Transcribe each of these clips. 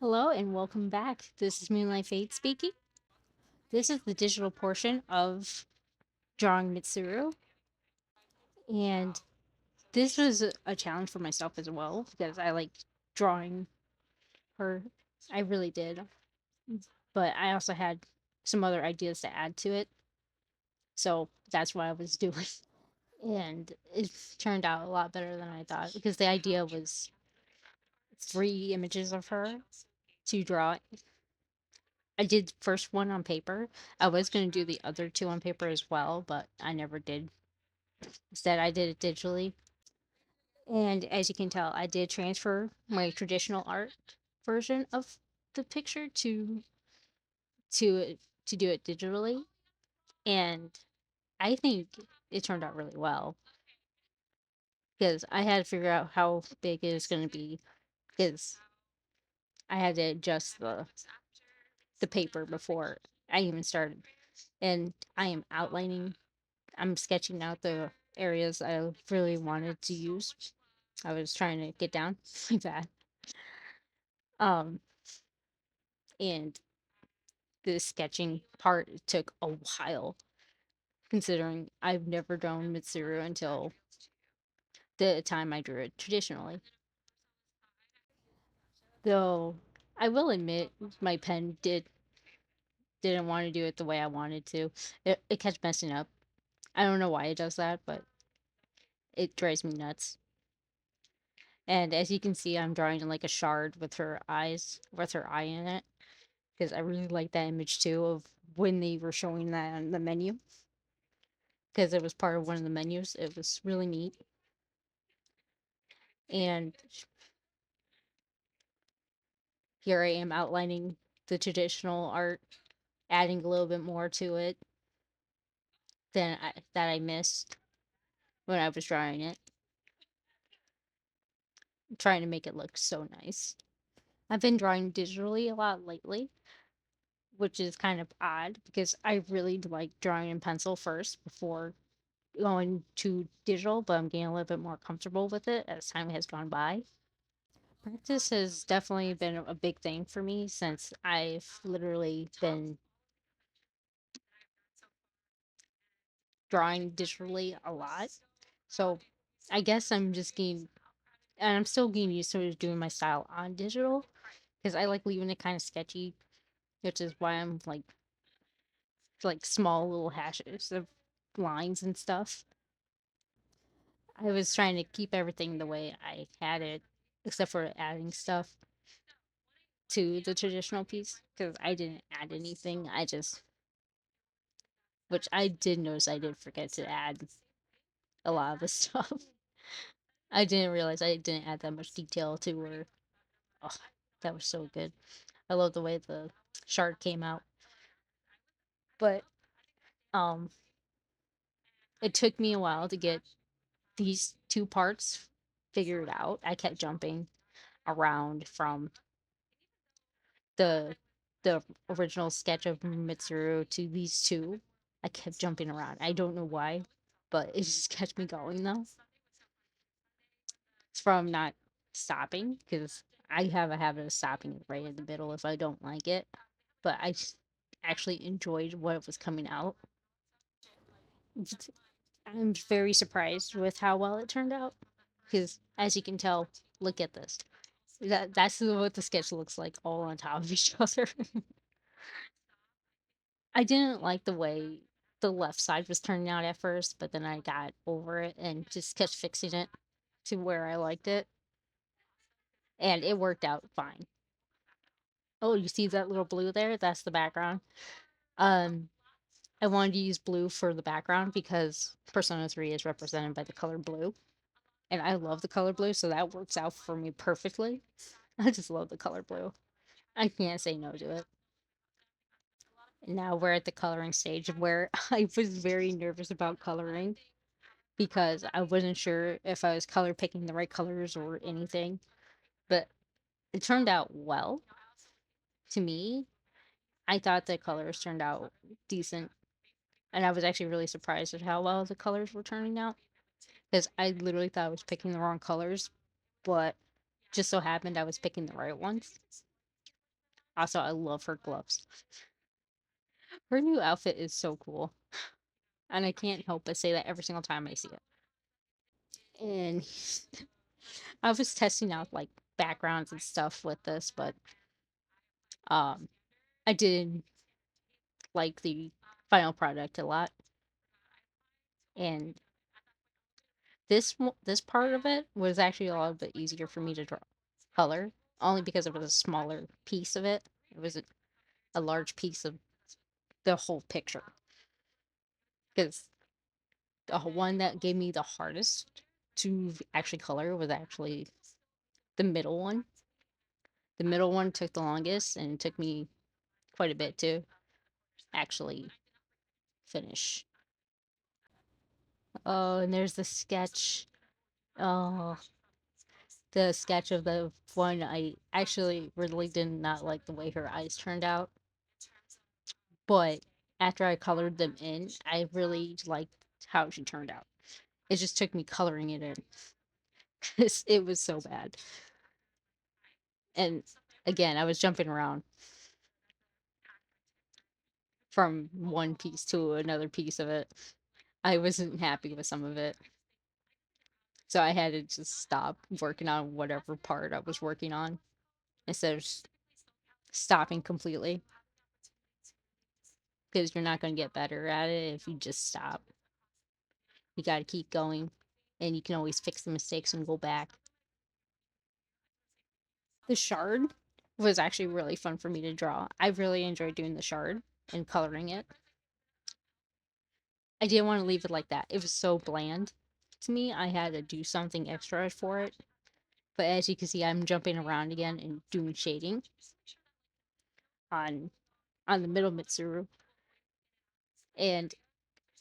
Hello and welcome back. This is Moonlight Fate speaking. This is the digital portion of drawing Mitsuru, and this was a challenge for myself as well because I like drawing her. I really did, but I also had some other ideas to add to it, so that's what I was doing, and it turned out a lot better than I thought because the idea was three images of her to draw. I did first one on paper. I was going to do the other two on paper as well, but I never did. Instead, I did it digitally. And as you can tell, I did transfer my traditional art version of the picture to to do it digitally, and I think it turned out really well because I had to figure out how big it was going to be because I had to adjust the paper before I even started, and I am outlining. I'm sketching out the areas I really wanted to use. I was trying to get down like that. Um, and the sketching part took a while, considering I've never drawn Mitsuru until the time I drew it traditionally. Though I will admit, my pen didn't want to do it the way I wanted to. It kept messing up. I don't know why it does that, but it drives me nuts. And as you can see, I'm drawing like a shard with her eyes, with her eye in it, because I really like that image too of when they were showing that on the menu, because it was part of one of the menus. It was really neat. And here I am outlining the traditional art, adding a little bit more to it that I missed when I was drawing it, trying to make it look so nice. I've been drawing digitally a lot lately, which is kind of odd because I really like drawing in pencil first before going to digital, but I'm getting a little bit more comfortable with it as time has gone by. Practice has definitely been a big thing for me since I've literally been drawing digitally a lot. So I guess I'm just getting, and I'm still getting used to doing my style on digital because I like leaving it kind of sketchy, which is why I'm like small little hashes of lines and stuff. I was trying to keep everything the way I had it, except for adding stuff to the traditional piece because I didn't add anything. Which I did notice I did forget to add a lot of the stuff. I didn't realize I didn't add that much detail to her. Oh, that was so good. I love the way the shard came out. But um it took me a while to get these two parts figured out. I kept jumping around from the the original sketch of Mitsuru to these two. I kept jumping around. I don't know why, but it just kept me going though. It's from not stopping because I have a habit of stopping right in the middle if I don't like it. But actually enjoyed what was coming out. I'm very surprised with how well it turned out because, as you can tell, look at this. That's what the sketch looks like, all on top of each other. I didn't like the way the left side was turning out at first, but then I got over it and just kept fixing it to where I liked it, and it worked out fine. Oh, you see that little blue there? That's the background. Um, I wanted to use blue for the background because Persona 3 is represented by the color blue, and I love the color blue, so that works out for me perfectly. I just love the color blue. I can't say no to it. Now we're at the coloring stage where I was very nervous about coloring because I wasn't sure if I was color picking the right colors or anything. But it turned out well to me. I thought the colors turned out decent. And I was actually really surprised at how well the colors were turning out. Because I literally thought I was picking the wrong colors, but just so happened I was picking the right ones. Also, I love her gloves. Her new outfit is so cool. And I can't help but say that every single time I see it. And I was testing out like backgrounds and stuff with this, but um I did like the final product a lot. And this part of it was actually a little bit easier for me to draw color, only because it was a smaller piece of it. It was a large piece of the whole picture. Because the one that gave me the hardest to actually color was actually the middle one. The middle one took the longest, and it took me quite a bit to actually finish. Oh, and there's the sketch. Oh, the sketch of the one I actually really did not like the way her eyes turned out. But after I colored them in, I really liked how she turned out. It just took me coloring it in because it was so bad. And again, I was jumping around from one piece to another piece of it. I wasn't happy with some of it. So I had to just stop working on whatever part I was working on instead of stopping completely. Because you're not going to get better at it if you just stop. You got to keep going, and you can always fix the mistakes and go back. The shard was actually really fun for me to draw. I really enjoyed doing the shard and coloring it. I didn't want to leave it like that. It was so bland to me. I had to do something extra for it. But as you can see, I'm jumping around again and doing shading on the middle Mitsuru. And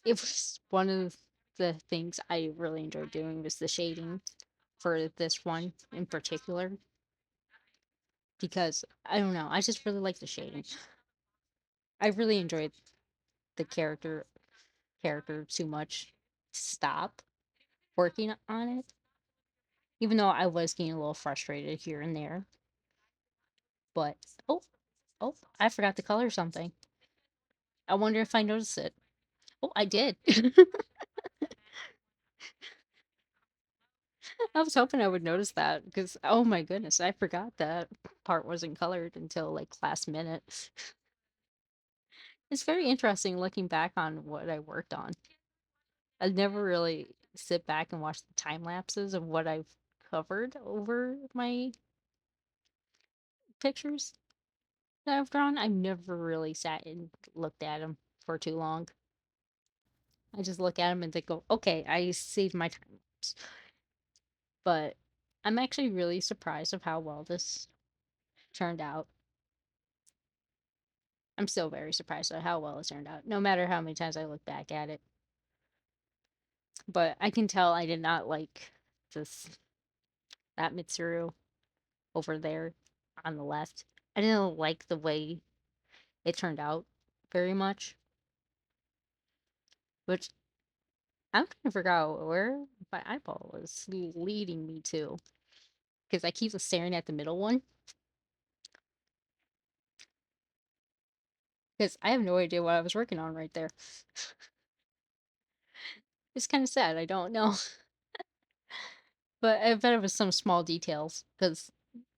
it was one of the things I really enjoyed doing was the shading for this one in particular. Because I don't know, I just really like the shading. I really enjoyed the character too much to stop working on it. Even though I was getting a little frustrated here and there. But oh, oh, I forgot to color something. I wonder if I noticed it. Oh, I did. I was hoping I would notice that because oh my goodness, I forgot that part wasn't colored until like last minute. It's very interesting looking back on what I worked on. I never really sit back and watch the time lapses of what I've covered over my pictures that I've drawn. I've never really sat and looked at them for too long. I just look at them and think, "Oh, okay, I saved my time lapse." But I'm actually really surprised of how well this turned out. I'm still very surprised at how well it turned out, no matter how many times I look back at it. But I can tell I did not like this that Mitsuru over there on the left. I didn't like the way it turned out very much, which I'm trying to figure out where my eyeball is leading me to because I keep staring at the middle one because I have no idea what I was working on right there. It's kind of sad. I don't know, but I bet it was some small details because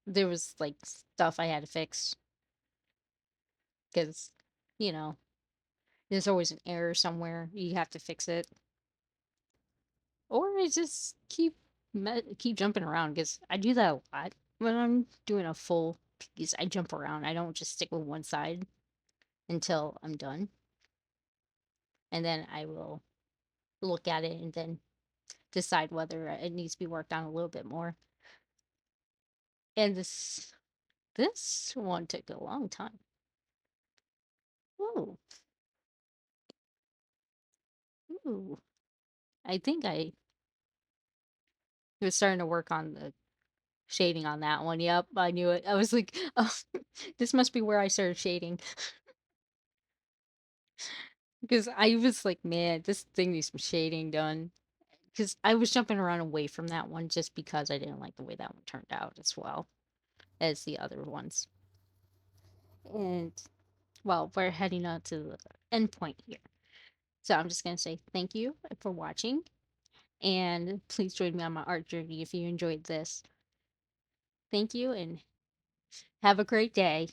there was like stuff I had to fix because you know there's always an error somewhere. You have to fix it, or I just keep jumping around because I do that a lot when I'm doing a full piece. I jump around. I don't just stick with one side until I'm done, and then I will look at it and then decide whether it needs to be worked on a little bit more. And this one took a long time. Ooh, ooh. I think I was starting to work on the shading on that one. Yep, I knew it. I was like, oh, this must be where I started shading. Because I was like, man, this thing needs some shading done. Because I was jumping around away from that one just because I didn't like the way that one turned out as well as the other ones. And well, we're heading on to the end point here. So I'm just going to say thank you for watching. And please join me on my art journey if you enjoyed this. Thank you and have a great day.